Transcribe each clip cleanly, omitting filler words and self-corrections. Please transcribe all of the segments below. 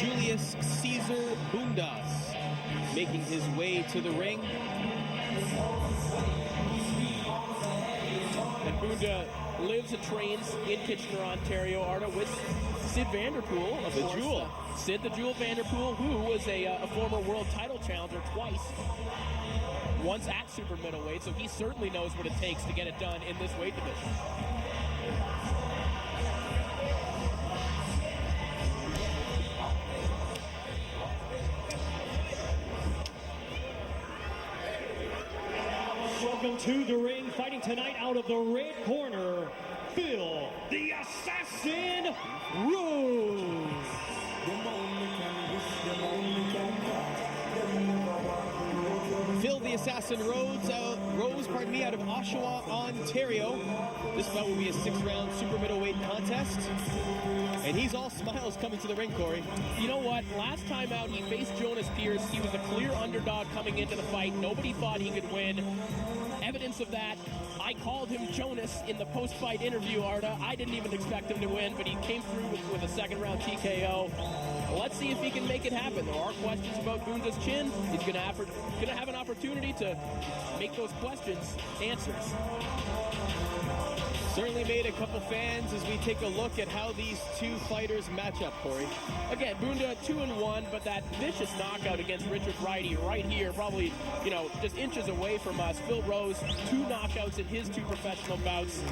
Julius Caesar Bunda making his way to the ring. And Bunda lives and trains in Kitchener, Ontario, Arda, with Sid Vanderpool, of course. Jewel. Sid the Jewel Vanderpool, who was a former world title challenger twice, once at super middleweight, so he certainly knows what it takes to get it done in this weight division. Welcome to the ring, fighting tonight out of the red corner, Phil the Assassin Rose. Phil the Assassin Rose, out of Oshawa, Ontario. This bout will be a 6-round super middleweight contest. And he's all smiles coming to the ring, Corey. You know what? Last time out, he faced Jonas Pierce. He was a clear underdog coming into the fight. Nobody thought he could win. Evidence of that, I called him Jonas in the post-fight interview, Arda. I didn't even expect him to win, but he came through with a second-round TKO. Let's see if he can make it happen. There are questions about Bunda's chin. He's going to have an opportunity to make those questions answers. Certainly made a couple fans as we take a look at how these two fighters match up, Corey. Again, Bunda 2-1, but that vicious knockout against Richard Righty right here, probably, just inches away from us. Phil Rose, 2 knockouts in his 2 professional bouts.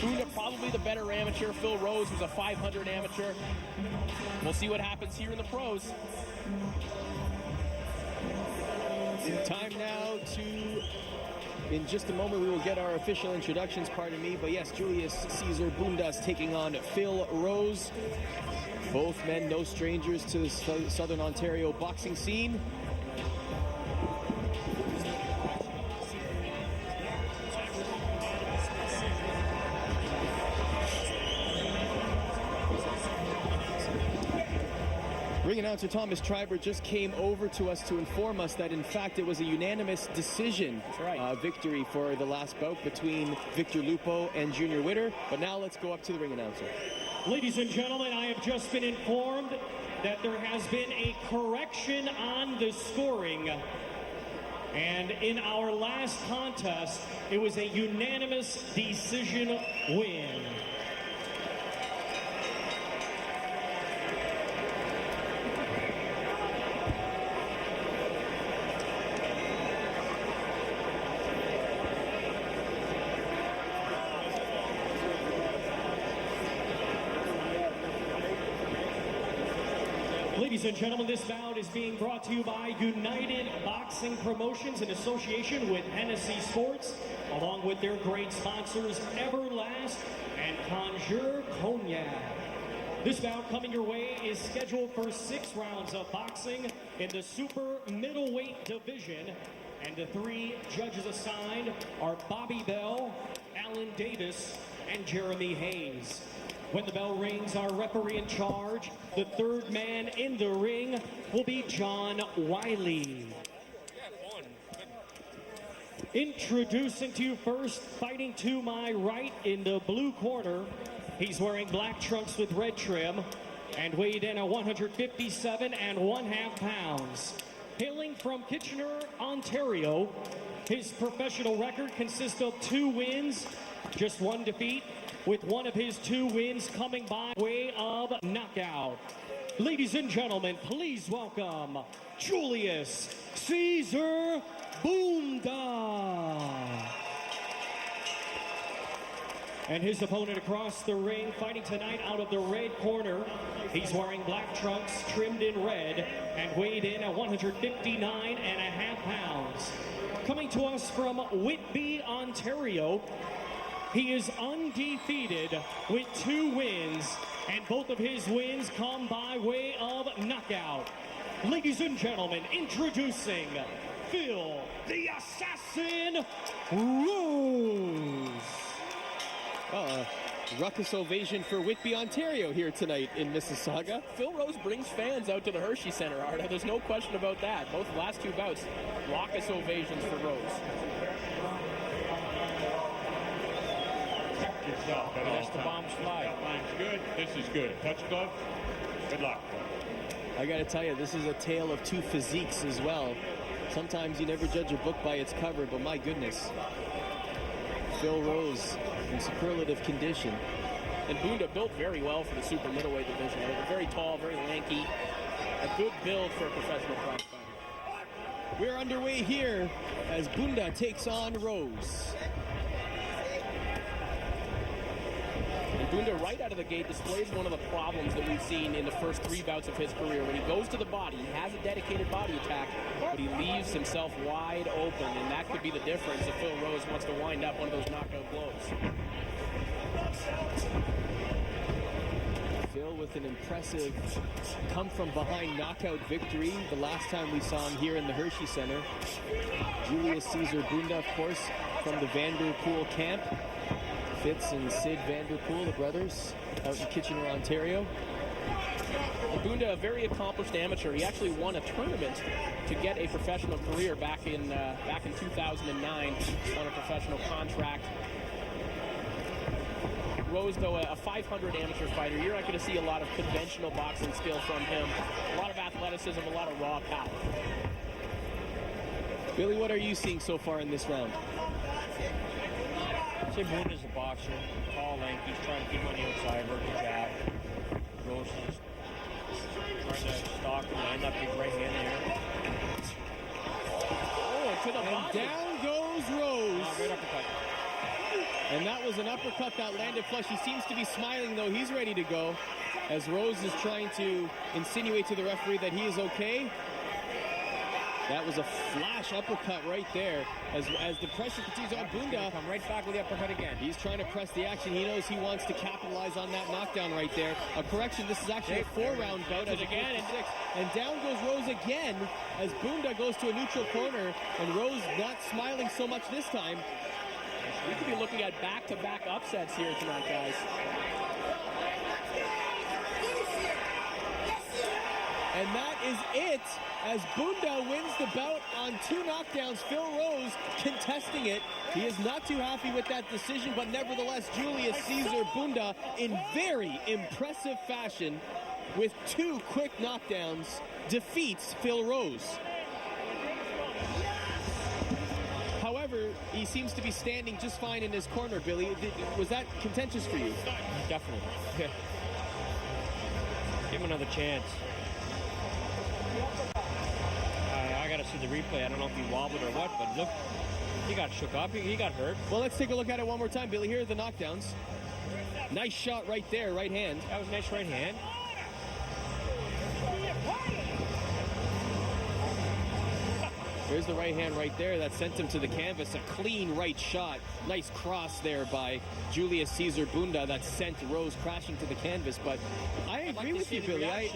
Bunda probably the better amateur. Phil Rose was a 500 amateur. We'll see what happens here in the pros. Time now to... In just a moment, we will get our official introductions, pardon me. But yes, Julius Caesar Bundas taking on Phil Rose. Both men no strangers to the Southern Ontario boxing scene. Ring announcer Thomas Triber just came over to us to inform us that, in fact, it was a unanimous decision victory for the last bout between Victor Lupo and Junior Witter. But now let's go up to the ring announcer. Ladies and gentlemen, I have just been informed that there has been a correction on the scoring. And in our last contest, it was a unanimous decision win. Ladies and gentlemen, this bout is being brought to you by United Boxing Promotions in association with Hennessy Sports, along with their great sponsors Everlast and Conjure Cognac. This bout coming your way is scheduled for 6 rounds of boxing in the super middleweight division, and the 3 judges assigned are Bobby Bell, Alan Davis, and Jeremy Hayes. When the bell rings, our referee in charge, the 3rd man in the ring, will be John Wiley. Introducing to you first, fighting to my right in the blue corner, he's wearing black trunks with red trim and weighed in at 157 1/2 pounds. Hailing from Kitchener, Ontario, his professional record consists of 2 wins, just 1 defeat, with 1 of his 2 wins coming by way of knockout. Ladies and gentlemen, please welcome Julius Caesar Bunda. And his opponent across the ring, fighting tonight out of the red corner. He's wearing black trunks trimmed in red and weighed in at 159 1/2 pounds. Coming to us from Whitby, Ontario, he is undefeated with 2 wins, and both of his wins come by way of knockout. Ladies and gentlemen, introducing Phil the Assassin Rose. Ruckus ovation for Whitby, Ontario here tonight in Mississauga. Phil Rose brings fans out to the Hershey Center, Arda. There's no question about that. Both the last 2 bouts, raucous ovations for Rose. Yourself, That's the bombs fly. That line's good. This is good. Touch glove. Good luck. I gotta tell you, this is a tale of two physiques as well. Sometimes you never judge a book by its cover, but my goodness. Phil Rose in superlative condition. And Bunda built very well for the super middleweight division. They're very tall, very lanky. A good build for a professional prize fighter. We're underway here as Bunda takes on Rose. And Bunda, right out of the gate, displays one of the problems that we've seen in the first 3 bouts of his career. When he goes to the body, he has a dedicated body attack, but he leaves himself wide open, and that could be the difference if Phil Rose wants to wind up one of those knockout blows. Phil with an impressive come-from-behind knockout victory the last time we saw him here in the Hershey Center. Julius Caesar Bunda, of course, from the Vanderpool camp. Fitz and Sid Vanderpool, the brothers, out in Kitchener, Ontario. Bunda, a very accomplished amateur. He actually won a tournament to get a professional career back in 2009 on a professional contract. Rose, though, a 500 amateur fighter. You're not going to see a lot of conventional boxing skill from him. A lot of athleticism, a lot of raw power. Billy, what are you seeing so far in this round? I'd say Bunda's a boxer. Tall, lanky. He's trying to keep him on the outside, work the jab. Rose is trying to stalk and land that big right hand there. Oh, and to the body. Down goes Rose. Great uppercut. And that was an uppercut that landed flush. He seems to be smiling, though. He's ready to go as Rose is trying to insinuate to the referee that he is okay. That was a flash uppercut right there. As the pressure continues on Bunda. Come right back with the uppercut again. He's trying to press the action. He knows he wants to capitalize on that knockdown right there. A correction, this is actually a 4-round bout. As again, and down goes Rose again as Bunda goes to a neutral corner. And Rose not smiling so much this time. We could be looking at back-to-back upsets here tonight, guys. And that is it as Bunda wins the bout on 2 knockdowns. Phil Rose contesting it. He is not too happy with that decision, but nevertheless, Julius Caesar Bunda in very impressive fashion with 2 quick knockdowns defeats Phil Rose. However, he seems to be standing just fine in his corner, Billy. Was that contentious for you? Definitely. Give him another chance. I got to see the replay. I don't know if he wobbled or what, but look, he got shook up. He got hurt. Well, let's take a look at it one more time, Billy. Here are the knockdowns. Nice shot right there, right hand. That was a nice right hand. There's the right hand right there that sent him to the canvas. A clean right shot. Nice cross there by Julius Caesar Bunda that sent Rose crashing to the canvas. But I agree with you, Billy.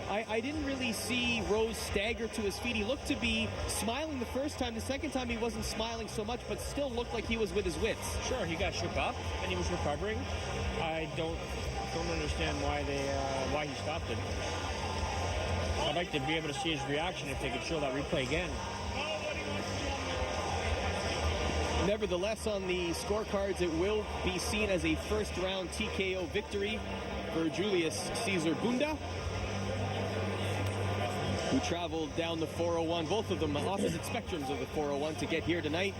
I didn't really see Rose stagger to his feet. He looked to be smiling the first time. The second time he wasn't smiling so much, but still looked like he was with his wits. Sure, he got shook up and he was recovering. I don't understand why he stopped it. I'd like to be able to see his reaction if they could show that replay again. Nevertheless, on the scorecards, it will be seen as a first-round TKO victory for Julius Caesar Bunda, who traveled down the 401, both of them opposite spectrums of the 401 to get here tonight.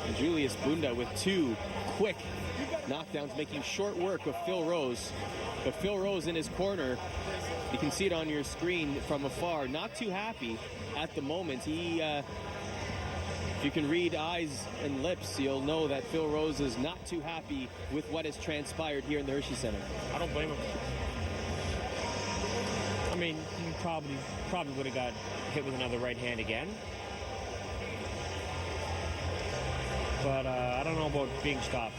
And Julius Bunda with 2 quick knockdowns, making short work of Phil Rose. But Phil Rose in his corner, you can see it on your screen from afar, not too happy at the moment. If you can read eyes and lips, you'll know that Phil Rose is not too happy with what has transpired here in the Hershey Center. I don't blame him. I mean, he probably would have got hit with another right hand again. But I don't know about being stopped.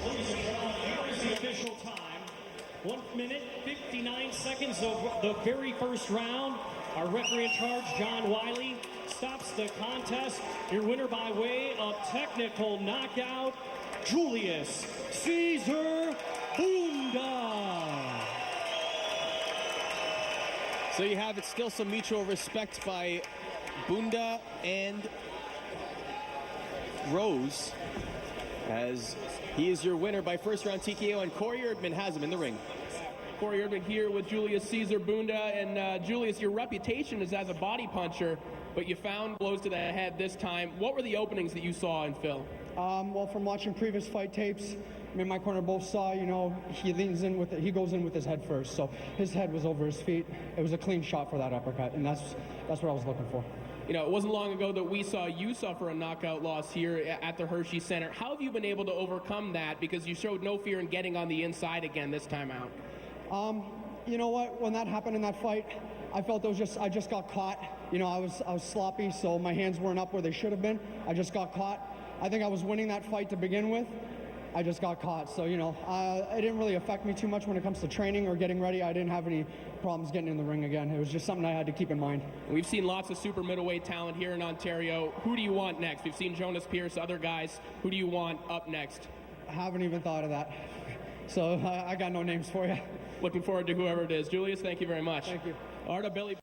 Ladies and gentlemen, here is the official time. 1 minute, 59 seconds of the very first round. Our referee in charge, John Wiley, stops the contest. Your winner by way of technical knockout, Julius Caesar Bunda. So you have it, still some mutual respect by Bunda and Rose. as he is your winner by first round TKO, and Corey Erdman has him in the ring. Corey Erdman here with Julius Caesar Bunda. And Julius, your reputation is as a body puncher, but you found blows to the head this time. What were the openings that you saw in Phil? Well, from watching previous fight tapes, me and my corner both saw, he leans in with it. He goes in with his head first. So his head was over his feet. It was a clean shot for that uppercut, and that's what I was looking for. It wasn't long ago that we saw you suffer a knockout loss here at the Hershey Center. How have you been able to overcome that? Because you showed no fear in getting on the inside again this time out. You know what? When that happened in that fight, I felt I just got caught. I was sloppy, so my hands weren't up where they should have been. I just got caught. I think I was winning that fight to begin with. I just got caught. So, it didn't really affect me too much when it comes to training or getting ready. I didn't have any problems getting in the ring again. It was just something I had to keep in mind. We've seen lots of super middleweight talent here in Ontario. Who do you want next? We've seen Jonas Pierce, other guys. Who do you want up next? I haven't even thought of that. So I got no names for you. Looking forward to whoever it is. Julius, thank you very much. Thank you. Arda, Billy.